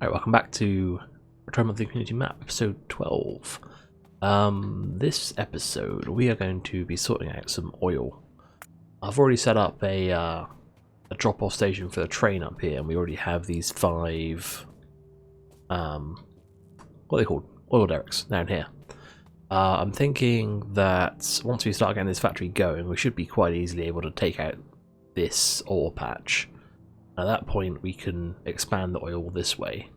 Alright, welcome back to Return of the Community Map, episode 12. This episode we are going to be sorting out some oil. I've already set up a drop-off station for the train up here, and we already have these 5 what are they called? Oil derricks down here. I'm thinking that once we start getting this factory going, we should be quite easily able to take out this oil patch. At that point we can expand the oil this way.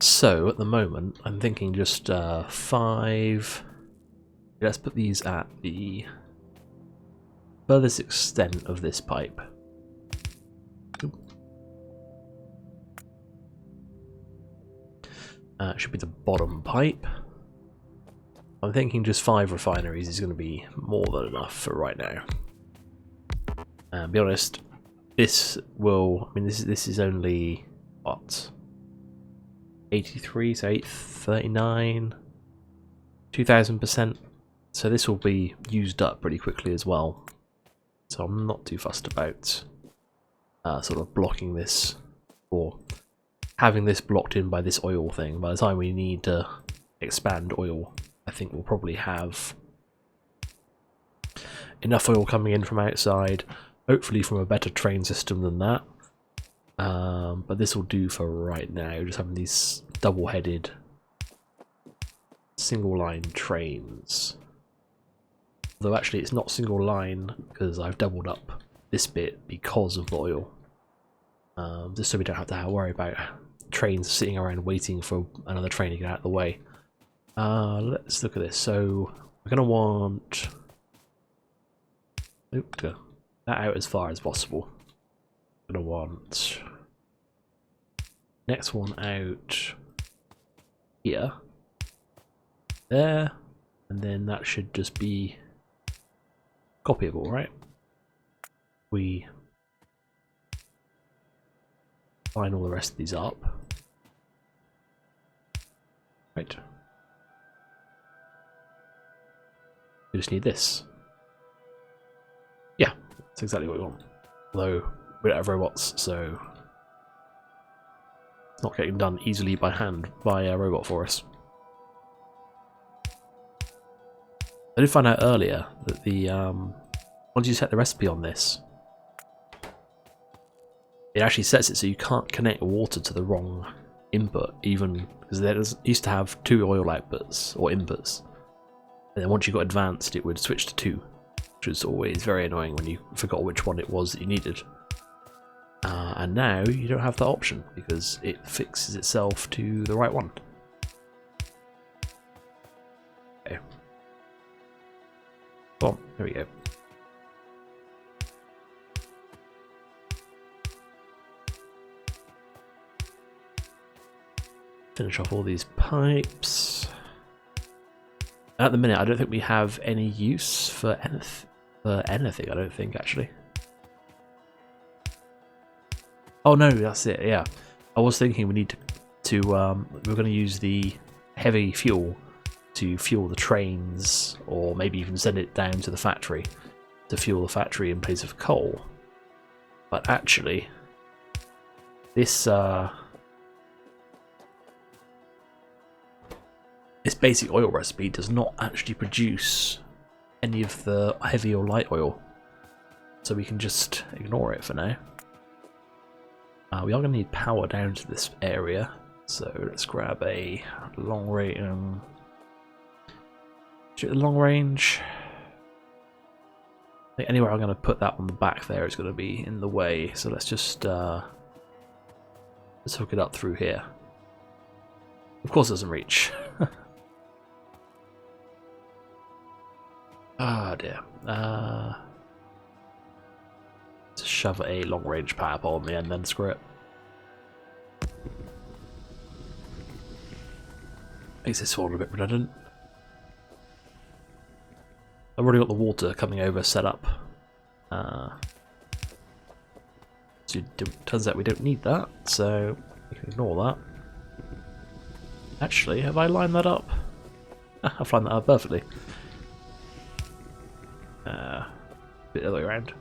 So at the moment I'm thinking just 5. Let's put these at the furthest extent of this pipe. Should be the bottom pipe. I'm thinking just 5 refineries is going to be more than enough for right now. And be honest, this will, I mean, this is only what, 83, so 839, 2000%. So this will be used up pretty quickly as well. So I'm not too fussed about sort of blocking this or having this blocked in by this oil thing. By the time we need to expand oil, I think we'll probably have enough oil coming in from outside. Hopefully from a better train system than that. But this will do for right now, just having these double-headed single-line trains. Though actually it's not single-line because I've doubled up this bit because of the oil. Just so we don't have to worry about trains sitting around waiting for another train to get out of the way. Let's look at this. So we're going to want... that out as far as possible. Gonna want next one out here, there, and then that should just be copyable, right? We line all the rest of these up, right? We just need this. Yeah, that's exactly what we want. Although we don't have robots, so it's not getting done easily by hand by a robot for us. I did find out earlier that the once you set the recipe on this, it actually sets it so you can't connect water to the wrong input, even because there used to have 2 oil outputs or inputs, and then once you got advanced, it would switch to 2. Which was always very annoying when you forgot which one it was that you needed. And now you don't have that option because it fixes itself to the right one. Okay. Boom, there we go. Finish off all these pipes. At the minute, I don't think we have any use for anything. I don't think, actually. Oh no, that's it. Yeah, I was thinking we need to we're going to use the heavy fuel to fuel the trains, or maybe even send it down to the factory to fuel the factory in place of coal. But actually, this basic oil recipe does not actually produce any of the heavy or light oil, so we can just ignore it for now. We are going to need power down to this area, so let's grab a long range. Long range. I think anywhere I'm going to put that on the back there is going to be in the way, so let's just let's hook it up through here. Of course, it doesn't reach. Ah dear. To shove a long range power pole in the end, then screw it. Makes this all a bit redundant. I've already got the water coming over set up. So turns out we don't need that, so we can ignore that. Actually, have I lined that up? I've lined that up perfectly. Bit the other way around.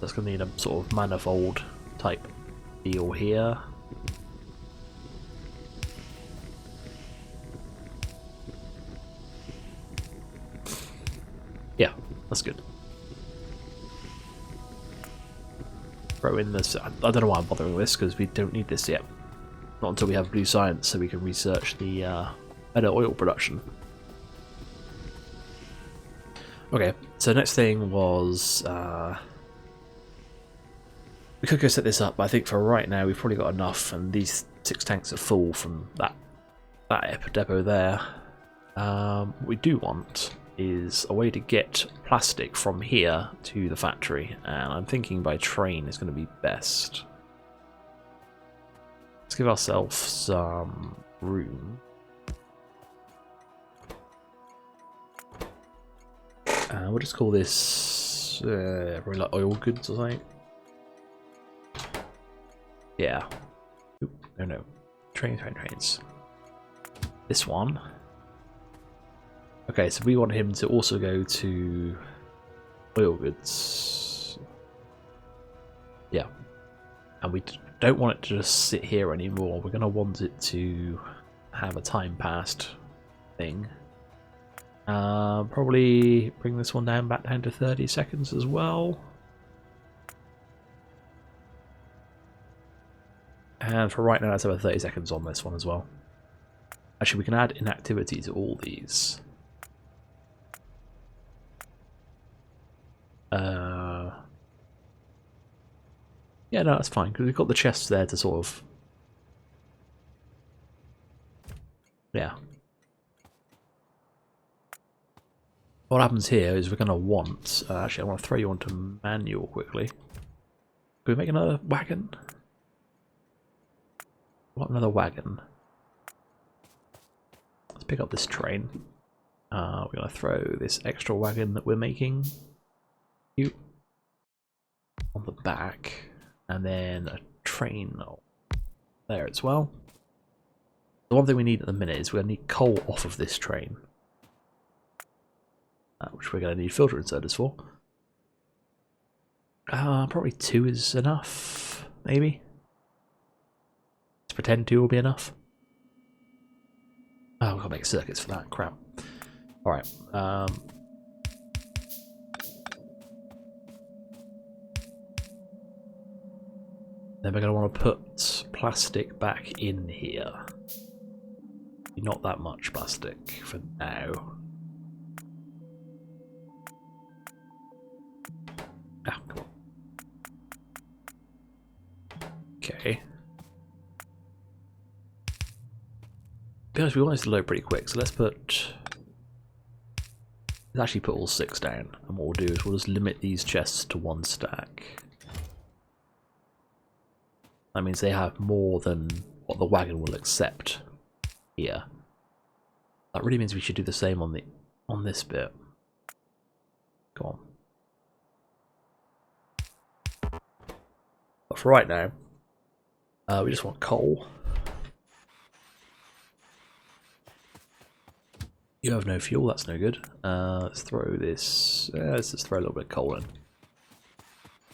That's going to need a sort of manifold type deal here. Yeah, that's good. Throw in this. I don't know why I'm bothering with this because we don't need this yet. Not until we have blue science, so we can research the better oil production. Okay, so next thing was we could go set this up, but I think for right now we've probably got enough, and these 6 tanks are full from that depot there. What we do want is a way to get plastic from here to the factory, and I'm thinking by train is going to be best. Let's give ourselves some room. We'll just call this probably like oil goods or something. Yeah. Oop, no. Trains. This one. Okay, so we want him to also go to oil goods. Yeah. And we don't want it to just sit here anymore. We're going to want it to have a time passed thing. Probably bring this one back down to 30 seconds as well. And for right now, let's have 30 seconds on this one as well. Actually, we can add inactivity to all these. Yeah, no, that's fine, because we've got the chests there to sort of... Yeah. What happens here is we're going to want... actually, I want to throw you onto manual quickly. Can we make another wagon? Want another wagon? Let's pick up this train. We're going to throw this extra wagon that we're making on the back, and then a train there as well. The one thing we need at the minute is we're going to need coal off of this train, which we're going to need filter inserters for. Probably 2 is enough, maybe. Let's pretend 2 will be enough. Oh, we've got to make circuits for that, crap. Alright, then we're going to want to put plastic back in here. Not that much plastic for now. Ah, come on. Okay. Because we want this to load pretty quick, so let's actually put all 6 down, and what we'll do is we'll just limit these chests to 1 stack. That means they have more than what the wagon will accept here. That really means we should do the same on this bit. Go on. But for right now, we just want coal. You have no fuel, that's no good. Let's throw this. Let's just throw a little bit of coal in.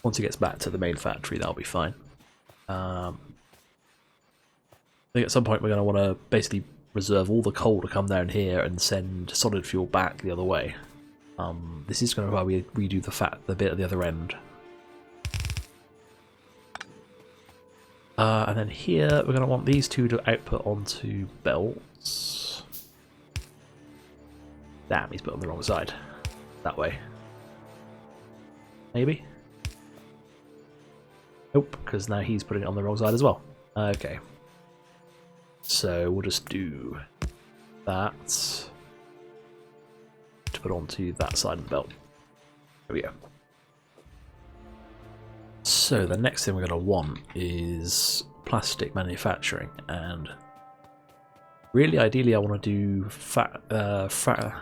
Once it gets back to the main factory, that'll be fine. I think at some point we're going to want to basically reserve all the coal to come down here and send solid fuel back the other way. This is going to require we redo the bit at the other end. And then here we're going to want these 2 to output onto belts. Damn, he's put on the wrong side. That way. Maybe? Nope, because now he's putting it on the wrong side as well. Okay. So we'll just do that to put onto that side of the belt. There we go. So the next thing we're going to want is plastic manufacturing, and really ideally I want to do fracking.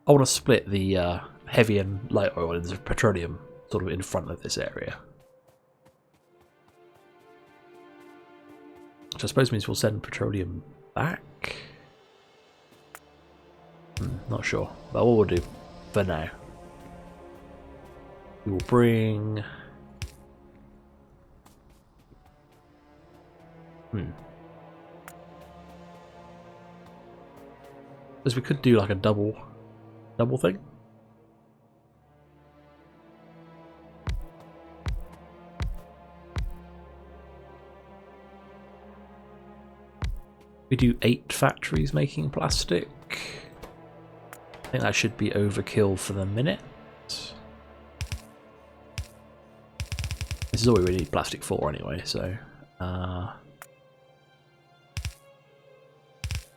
I want to split the heavy and light oil into petroleum sort of in front of this area. Which I suppose means we'll send petroleum back. Not sure, but what we'll do for now We will bring... Because we could do like a double thing. We do 8 factories making plastic. I think that should be overkill for the minute. This is all we really need plastic for anyway, so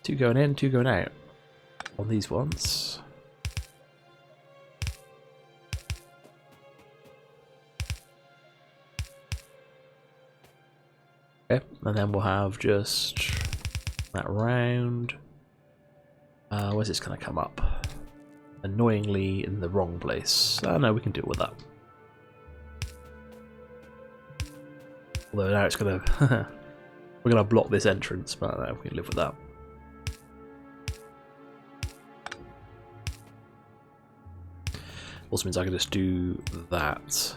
2 going in, 2 going out on these ones. Okay, and then we'll have just that round. Where's this gonna come up? Annoyingly in the wrong place. No, we can deal with that. Although now it's gonna we're gonna block this entrance, but no, we can live with that. Also means I can just do that.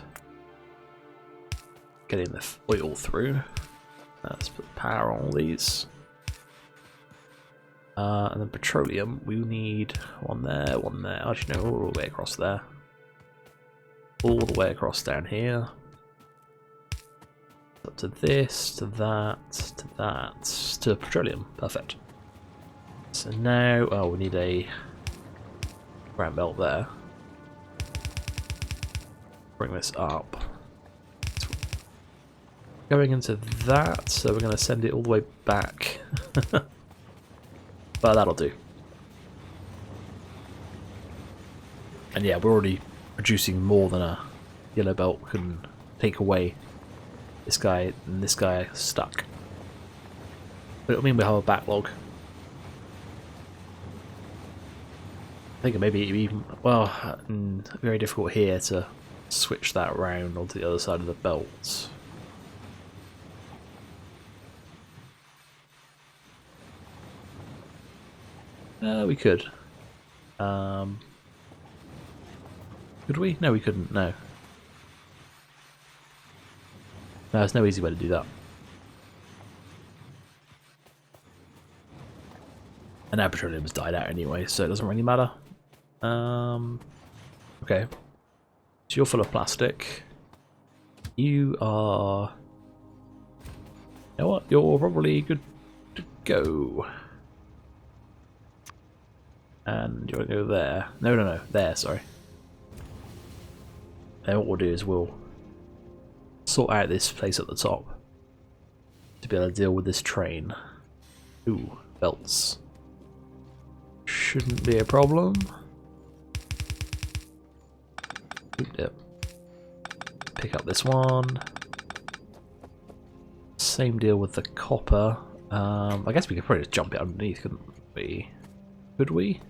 Getting the oil through. Let's put power on all these. And then petroleum, we need one there, one there. Actually, no, all the way across there. All the way across down here. Up to this, to that, to that, to petroleum. Perfect. So now, oh, we need a ground belt there. Bring this up. Going into that, so we're going to send it all the way back. But that'll do. And yeah, we're already producing more than a yellow belt can take away. This guy and this guy stuck. But it'll mean we'll have a backlog. I think it may be even, well, very difficult here to switch that around onto the other side of the belt. We could. Could we? No, we couldn't. No. No, there's no easy way to do that. And now petroleum's died out anyway, so it doesn't really matter. Okay. So you're full of plastic. You are... You know what? You're probably good to go. And you want to go there? No, no, no. There, sorry. Then what we'll do is we'll sort out this place at the top to be able to deal with this train. Ooh, belts. Shouldn't be a problem. Yep. Pick up this one. Same deal with the copper. I guess we could probably just jump it underneath, couldn't we? Could we?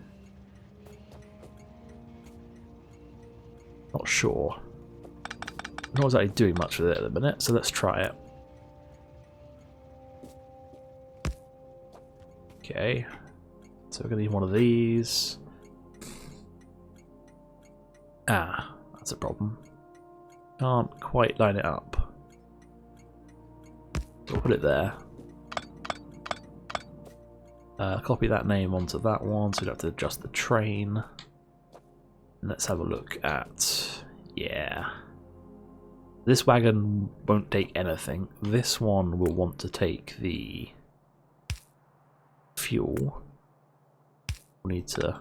Not sure. I'm not exactly doing much with it at the minute, so let's try it. Okay. So we're going to need one of these. Ah, that's a problem. Can't quite line it up. We'll put it there. Copy that name onto that one, so we don't have to adjust the train. And let's have a look at... yeah. This wagon won't take anything. This one will want to take the fuel. We'll need to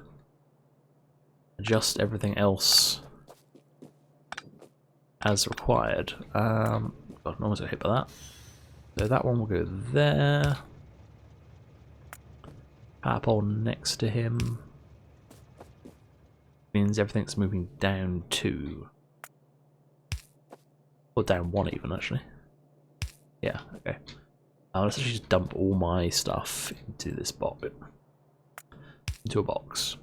adjust everything else as required. God, no one's gonna hit by that. So that one will go there. Power pole next to him. Means everything's moving down 2. Or down 1 even, actually. Yeah, okay. Let's actually just dump all my stuff into this box. Into a box.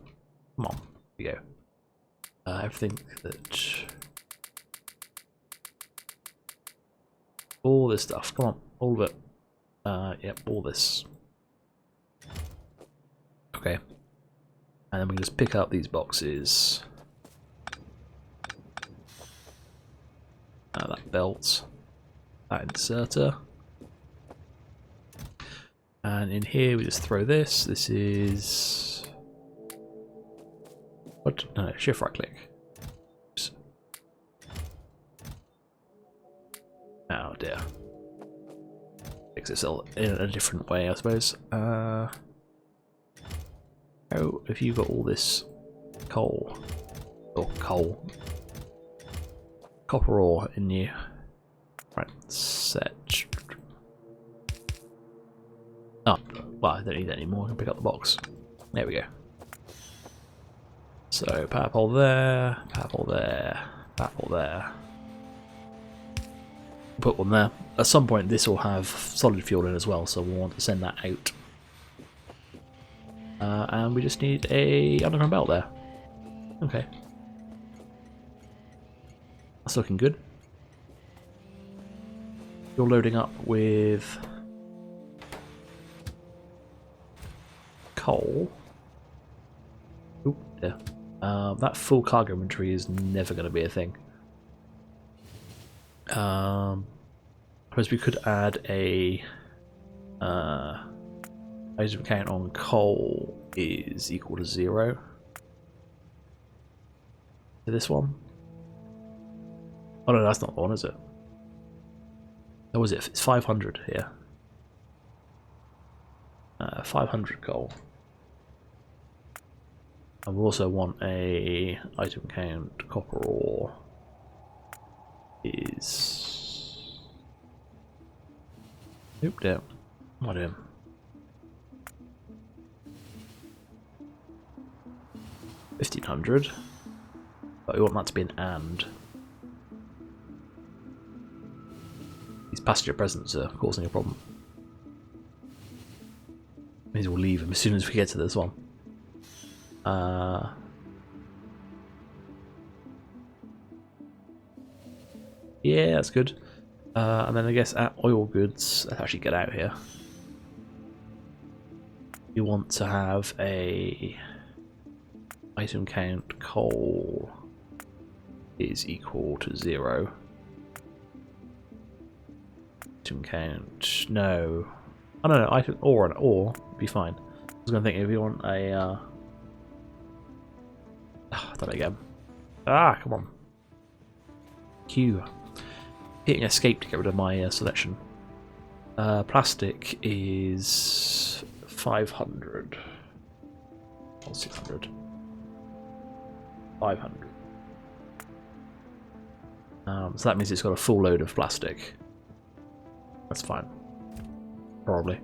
Come on, here we go. Everything that... all this stuff, come on, all of it. Yep, all this. Okay. And then we can just pick up these boxes. belt, that inserter. And in here we just throw this. This is... what? No, shift right click. Oops. Oh dear. Fix this in a different way, I suppose. Oh, have you got all this coal? Or coal. Copper ore in you. Right, set. Oh, well, I don't need that anymore. I can pick up the box. There we go. So, power pole there, power pole there, power pole there. Put one there. At some point, this will have solid fuel in as well, so we'll want to send that out. And we just need a underground belt there. Okay. That's looking good. You're loading up with coal. Oop, yeah. That full cargo inventory is never going to be a thing. I suppose we could add a item count on coal is equal to 0 to this one. Oh no, that's not the one, is it? Or was it? It's 500 here. 500 coal. And we also want a item count copper ore is... Oop, down. What am 1500. But we want that to be an and. These passenger presents are causing a problem. Means we'll leave them as soon as we get to this one. Yeah, that's good. And then I guess at oil goods, let's actually get out here. You want to have a item count coal is equal to 0. Item count, no. I don't know, item or an ore would be fine. I was gonna think if you want a done it again. Ah, come on. Q. Hitting escape to get rid of my selection. Plastic is 500. Or 600. 500. So that means it's got a full load of plastic. That's fine. Probably.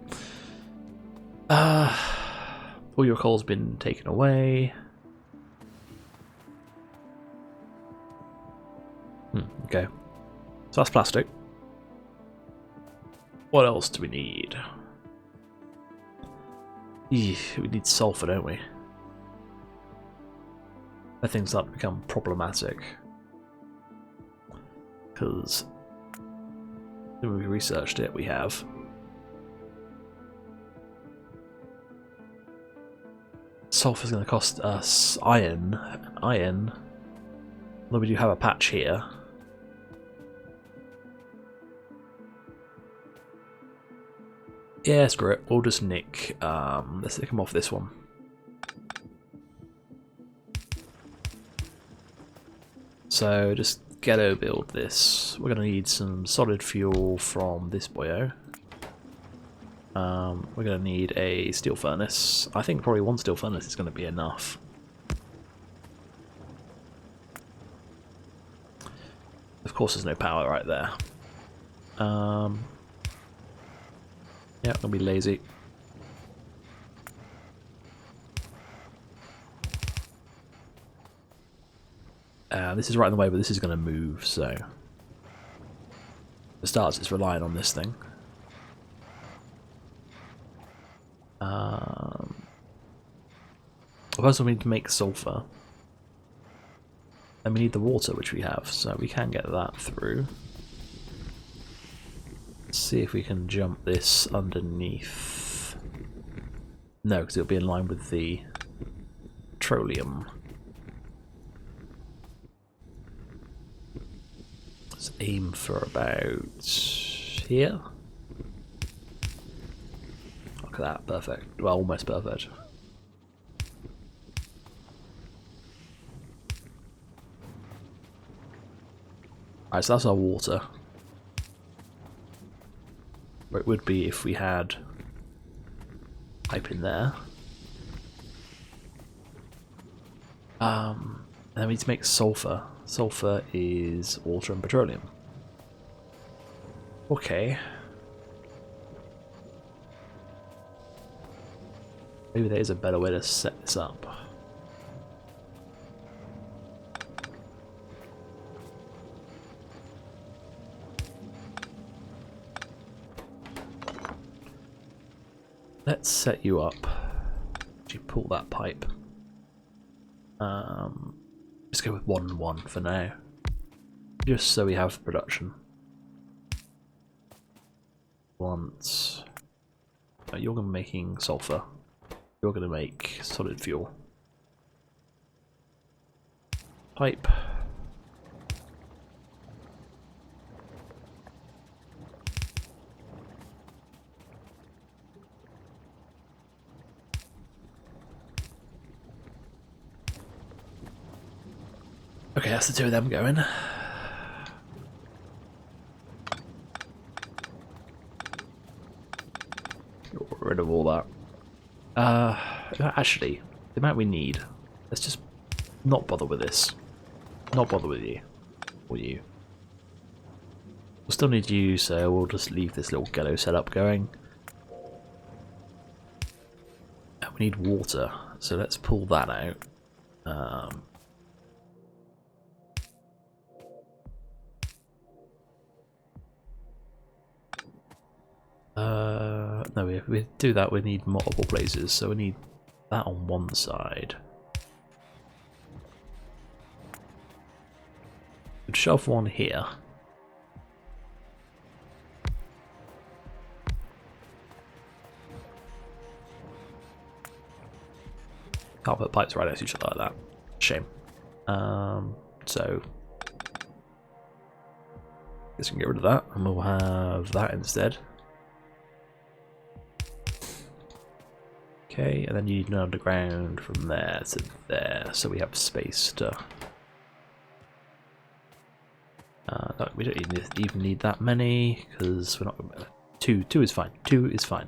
All your coal's been taken away. Okay. So that's plastic. What else do we need? We need sulfur, don't we? That things start to become problematic. Because when we researched it, we have sulfur's going to cost us iron. Although we do have a patch here. Yeah, screw it. We'll just nick. Let's nick him off this one. So just ghetto build this. We're going to need some solid fuel from this boyo. We're going to need a steel furnace. I think probably one steel furnace is going to be enough. Of course there's no power right there. Yeah, I'm going to be lazy. This is right in the way, but this is going to move, so... For starters, it's relying on this thing. First we need to make sulfur. And we need the water, which we have, so we can get that through. Let's see if we can jump this underneath. No, because it'll be in line with the petroleum. Let's aim for about here. Look at that, perfect. Well, almost perfect. Alright, so that's our water. Where it would be if we had pipe in there. And then we need to make sulfur. Sulfur is water and petroleum. Okay. Maybe there is a better way to set this up. Let's set you up. You pull that pipe. Let's go with 1 and 1 for now, just so we have production. Once you're going to be making sulfur, you're going to make solid fuel. Pipe. Okay, that's the 2 of them going. Get rid of all that. Actually, the amount we need, let's just not bother with this. Not bother with you. Or you. We'll still need you, so we'll just leave this little ghetto setup going. And we need water, so let's pull that out. No, we do that, we need multiple places, so we need that on one side. We'd shove one here. Can't put pipes right next to each other like that. Shame. So guess we can get rid of that, and we'll have that instead. Okay, and then you need an underground from there to there, so we have space to. No, we don't even need that many because we're not. Two is fine. 2 is fine.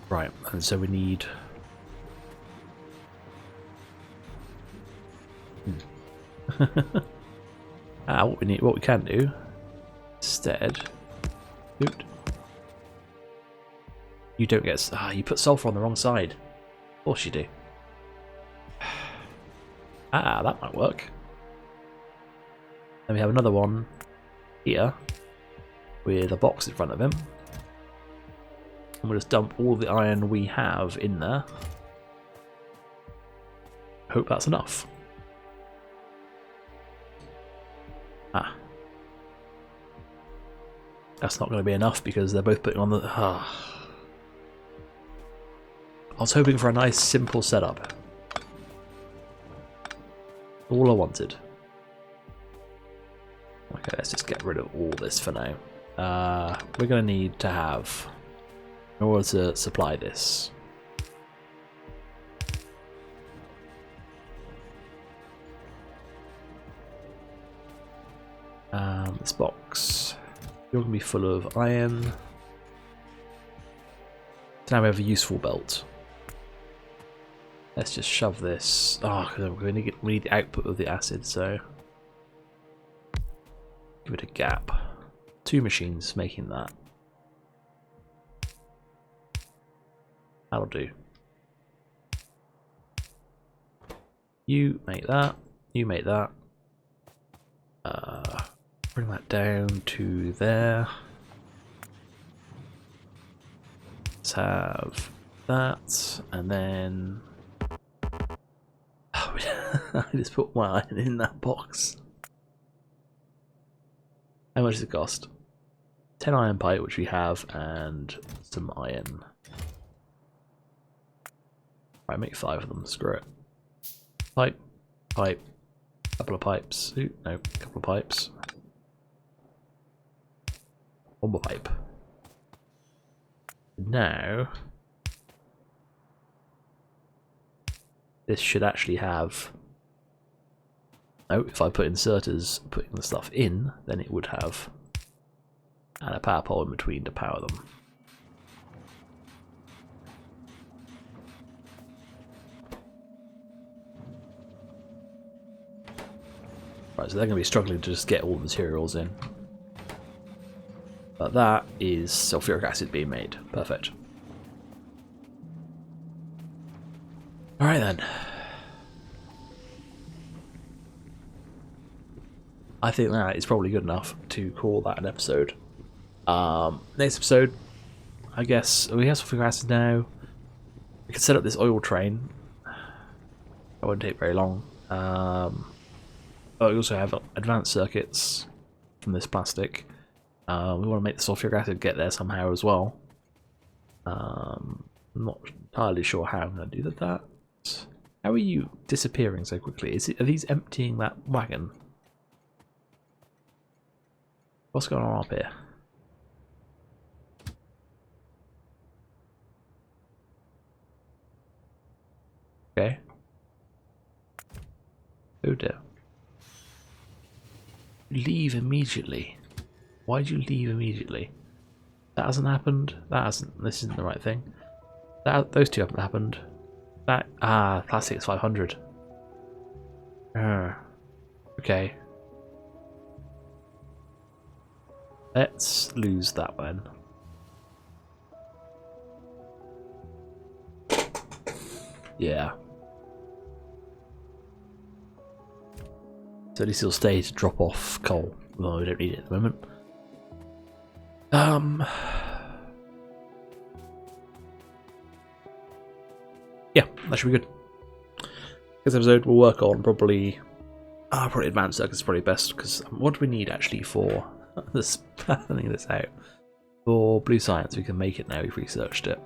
Right, and so we need. What we can do instead. Oot. You don't get. You put sulfur on the wrong side. Of course you do. That might work. Then we have another one here with a box in front of him. And we'll just dump all the iron we have in there. Hope that's enough. That's not going to be enough because they're both putting on the. I was hoping for a nice simple setup. All I wanted. Okay, let's just get rid of all this for now. We're going to need to have, in order to supply this, this box. You're going to be full of iron. So now we have a useful belt. Let's just shove this. We need the output of the acid, so give it a gap. 2 machines making that. That'll do. You make that. You make that. Bring that down to there. Let's have that, and then I just put my iron in that box. How much does it cost? 10 iron pipe, which we have, and some iron. Right, make 5 of them. Screw it. Pipe, pipe, couple of pipes. Ooh, no, couple of pipes. One more pipe. Now, this should actually have. Oh, if I put inserters putting the stuff in, then it would have. And a power pole in between to power them. Right, so they're going to be struggling to just get all the materials in. But that is sulfuric acid being made. Perfect. Alright then. I think that is probably good enough to call that an episode. Next episode, I guess we have sulfuric acid now. We can set up this oil train. That won't take very long. But we also have advanced circuits from this plastic. We want to make the sulfuric acid get there somehow as well. I'm not entirely sure how I'm going to do that. How are you disappearing so quickly? Are these emptying that wagon? What's going on up here? Okay. Oh dear. Leave immediately. Why'd you leave immediately? That hasn't happened. That hasn't. This isn't the right thing. Those two haven't happened. Plastic is 500. Okay. Let's lose that one. Yeah. So at least it'll stay to drop off coal. Well, we don't need it at the moment. Yeah, that should be good. This episode we'll work on probably advanced circuits is probably best, because what do we need actually for this planning this out? For blue science we can make it now, we've researched it.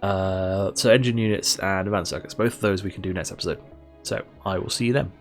So engine units and advanced circuits, both of those we can do next episode. So I will see you then.